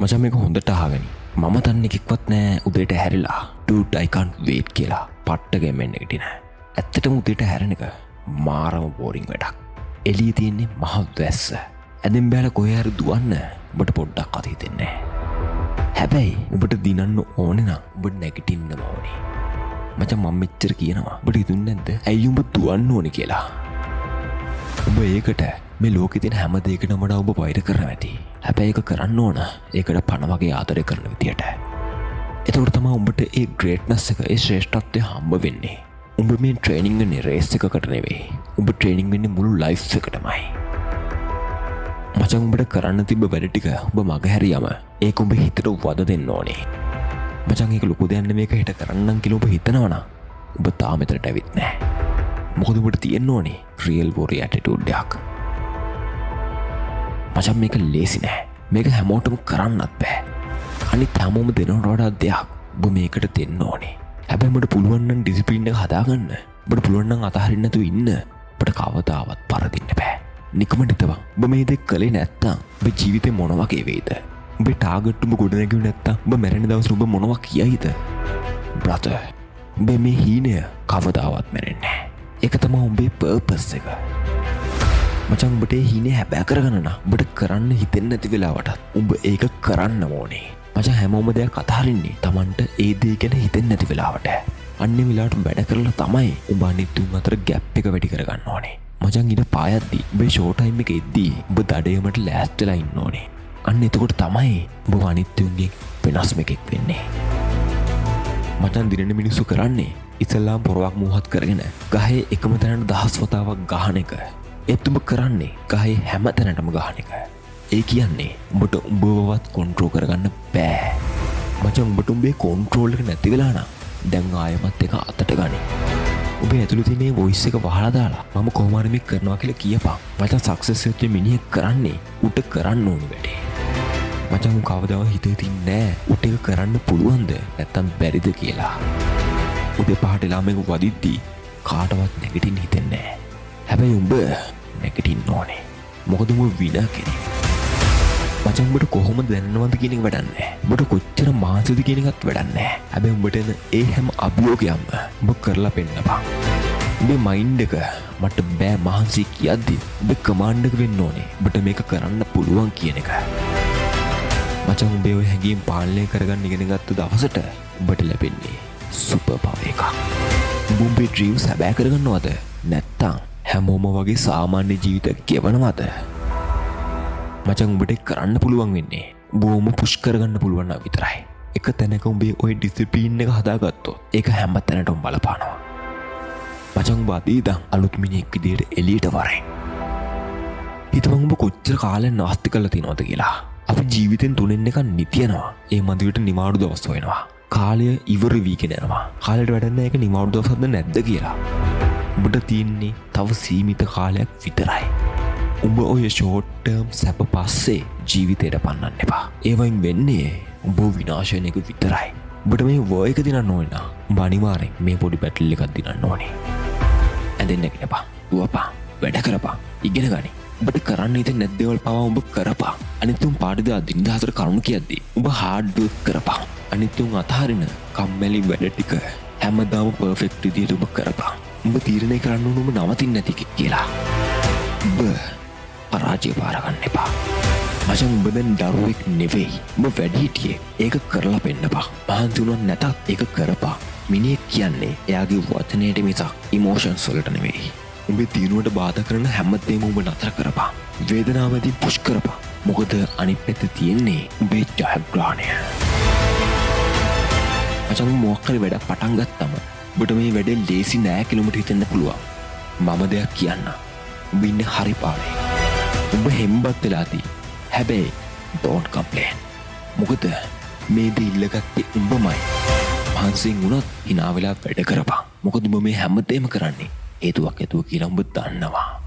මචං මේක හොඳට අහගනි. මම දන්නේ කික්වත් නෑ උදේට හැරිලා dude I can't wait කියලා පට්ට ගෙම්ෙන්න හිටියේ නෑ. ඇත්තටම උදේට හැරෙන එක මාරම බෝරින් වැඩක්. එළියේ තියෙන්නේ මහ වැස්ස. ඇඳෙන් බැලලා කොහේ හරි දුවන්න ඔබට පොඩ්ඩක් අත හිතෙන්නේ නෑ. හැබැයි ඔබට දිනන්න ඕනේ නම් ඔබ නැගිටින්නම ඕනේ. මචං මම මෙච්චර කියනවා. ඔබට හිතුන්නේ නැද්ද? ඇයි උඹ දුවන්න ඕනේ කියලා? ඔබ ඒකට මේ ලෝකෙ තියෙන හැම දෙයකටම වඩා ඔබ වෛර කරනවා ඇති. හැබැයි ඒක කරන්න ඕන ඒකට පණ වගේ ආදරය කරන විදියට. එතකොට තමයි උඹට ඒ ග්‍රේට්නස් එක, ඒ ශ්‍රේෂ්ඨත්වය හම්බ වෙන්නේ. උඹ මේ ට්‍රේනින් වෙන්නේ රේස් එකකට නෙවෙයි. උඹ ට්‍රේනින් වෙන්නේ මුළු ලයිෆ් එකටමයි. මචං උඹට කරන්න තිබ්බ වැඩ ටික උඹ මග හැරියම ඒක උඹ හිතට වද දෙන්න ඕනේ. මචං ඒක ලොකු දෙයක් නෙමෙයි. මේක හිත කරන්නම් කියලා ඔබ හිතනවා නම් ඔබ තාම මෙතනට ඇවිත් නැහැ. මොකද ඔබට තියෙන්න ඕනේ රියල් වොරි ඇටිටියුඩ් එකක්. මචං මේක ලේසි නෑ. මේක හැමෝටම කරන්නත් බෑ. අනිත් හැමෝම දෙනවට වඩා දෙයක් ඔබ මේකට දෙන්න ඕනේ. හැබැයි ඔබට පුළුවන් නම් ඩිසිප්ලින් එක හදාගන්න. ඔබට පුළුවන් නම් අතහරින්න නැතුව ඉන්න. ඔබට කවදාවත් පරදින්න බෑ. නිකමට හිතපන්. ඔබ මේ දේ කළේ නැත්තම් ඔබේ ජීවිතේ මොන වගේ වෙයිද? ඔබේ ටාගට් ඔබ ගොඩනැගුවේ නැත්තම් ඔබ මැරෙන දවසේ ඔබ මොනවා කියයිද? බ්‍රදර්, ඔබේ මේ හීනය කවදාවත් මැරෙන්නේ නෑ. ඒක තමයි ඔබේ පර්පස් එක. මචං උඹට හීනේ හැබෑ කරගන්න නම් උඹට කරන්න හිතෙන්නේ නැති වෙලාවට උඹ ඒක කරන්න ඕනේ. මචං හැමෝම දෙයක් අතහරින්නේ Tamanට ඒ දේ ගැන හිතෙන්නේ නැති වෙලාවට. අන්නේ වෙලාවට වැඩ කරලා තමයි උඹ අනිත් උන් අතර ગેප් එක වැඩි කරගන්න ඕනේ. මචං ඊට පායද්දී උඹේ ෂෝ ටයිම් එක එද්දී උඹ දඩේමට ලෑස්තිලා ඉන්න ඕනේ. අන්න එතකොට තමයි උඹ අනිත් උන්ගෙන් වෙනස් එකෙක් වෙන්නේ. මචං දිනන මිනිස්සු කරන්නේ ඉස්සල්ලාම පොරවක් මුවහත් කරගෙන ගහේ එකම තැනට 10 වතාවක් ගහන එක. ඒත් උඹ කරන්නේ ගහේ හැම තැනටම ගහන එක. ඒ කියන්නේ උඹට උඹවවත් කන්ට්‍රෝල් කරගන්න බෑ. මචං උඹට උඹේ කන්ට්‍රෝල් එක නැති වෙලා නම් දැන් ආයෙමත් එක අතට ගනි. උඹේ ඇතුළේ තියෙන මේ වොයිස් එක වහලා දාලා මම කොහොම හරි මේක කරනවා කියලා කියපන්. මචං සක්සස් වෙච්ච මිනිහෙක් කරන්නේ උට කරන්න ඕන වැඩේ. මචං උන් කවදාවත් හිතේ තින්නේ නෑ උට ඒක කරන්න පුළුවන්ද නැත්තම් බැරිද කියලා. උදේ පහට ළමෙක් වදිද්දී කාටවත් නැගිටින්න හිතෙන්නේ නෑ. හැබැයි උඹ නැගිටින්න ඕනේ. මොකද උඹ විනා කෙනෙක්. මචං උඹට කොහොමද දැනනවද කියන එක වැඩක් නැහැ. උඹට කොච්චර මාසෙද කියන එකත් වැඩක් නැහැ. හැබැයි උඹට එන ඒ හැම අභියෝගයක්ම උඹ කරලා පෙන්නපන්. උඹේ මයින්ඩ් එක මට බෑ මහන්සි කියද්දි උඹ කමාන්ඩ් එක වෙන්න ඕනේ. උඹට මේක කරන්න පුළුවන් කියන එක. මචං උඹේ ඔය හැඟීම් පාලනය කරගන්න ඉගෙන ගත්ත දවසට උඹට ලැබෙන්නේ සුපර් පවර් එකක්. උඹේ ඩ්‍රීම්ස් හැබෑ කරගන්නවද? නැත්තම් හැමෝම වගේ සාමාන්‍ය ජීවිතයක් ගෙවනවද? මචං උඹට කරන්න පුළුවන් වෙන්නේ බොහොම පුෂ් කරගන්න පුළුවන් නම් විතරයි. එක තැනක උඹේ ওই ඩිසිප්ලින් එක හදාගත්තොත් ඒක හැම තැනටම බලපානවා. මචං උඹ අදීදා අලුත් මිනිහෙක් විදියට එළියට වරෙන්. හිතමු උඹ කොච්චර කාලයක් නාස්ති කරලා තියනවද කියලා. අපි ජීවිතෙන් තුනෙන් එකක් නිතියනවා. ඒ මදිවට නිමාඩු දවස් හොයනවා. කාලය ඉවර වීගෙන යනවා. කාලයට වැඩක් නැහැ. ඒක නිමාඩු දවසක්ද නැද්ද කියලා. උඹට තියෙන්නේ තව සීමිත කාලයක් විතරයි. උඹ ඔය ෂෝට් ටර්ම් සැප පස්සේ ජීවිතයට පන්නන්න එපා. ඒ වයින් වෙන්නේ උඹ විනාශ වෙන එක විතරයි. උඹට මේ වෝ එක දිනන්න ඕනේ නා. උඹ අනිවාර්යෙන් මේ පොඩි බැටල් එකක් දිනන්න ඕනේ. ඇඳෙන්න එපා. දුවපන්. වැඩ කරපන්. ඉගෙන ගනි. උඹට කරන්න ඉතින් නැත් දේවල් පවා උඹ කරපන්. අනිත් උන් පාඩි දා දින 14 කරුණු කියද්දී උඹ හાર્ඩ් වර්ක් කරපන්. අනිත් උන් අතහරින කම්මැලි වැඩ ටික හැමදාම පර්ෆෙක්ට් විදියට උඹ කරපන්. උඹ තීරණය කරන්න ඕන උඹ නවතින්න නැති එකක් කියලා. උඹ පරාජය බාර ගන්න එපා. මචං උඹ දැන් දරුවෙක් නෙවෙයි. උඹ වැඩිහිටියෙක්. ඒක කරලා පෙන්නපන්. මහන්සි වුණොත් නැතත් ඒක කරපන්. මිනිහෙක් කියන්නේ එයාගේ වචනයට මිසක් ඉමෝෂන්ස් වලට නෙවෙයි. උඹේ දිනුවට බාධා කරන හැමදේම උඹ නතර කරපන්. වේදනාවදී පුෂ් කරපන්. මොකද අනිත් පැත්තේ තියෙන්නේ උඹේ ජයග්‍රහණය. මචං මොකක් හරි වැඩක් පටන් ගත්තම ඔබට මේ වැඩේ ලේසි නෑ කියලා ඔබට හිතෙන්න පුළුවන්. මම දෙයක් කියන්න. ඔබ ඉන්නේ හරි පාරේ. ඔබ හෙම්බත් වෙලාදී. හැබැයි don't complain. මොකද මේ දේ ඉල්ලගත්තේ උඹමයි. මහන්සියෙන් වුණත් hina වෙලා වැඩ කරපන්. මොකද ඔබ මේ හැමදේම කරන්නේ හේතුවක් කියලා ඔබ දන්නවා.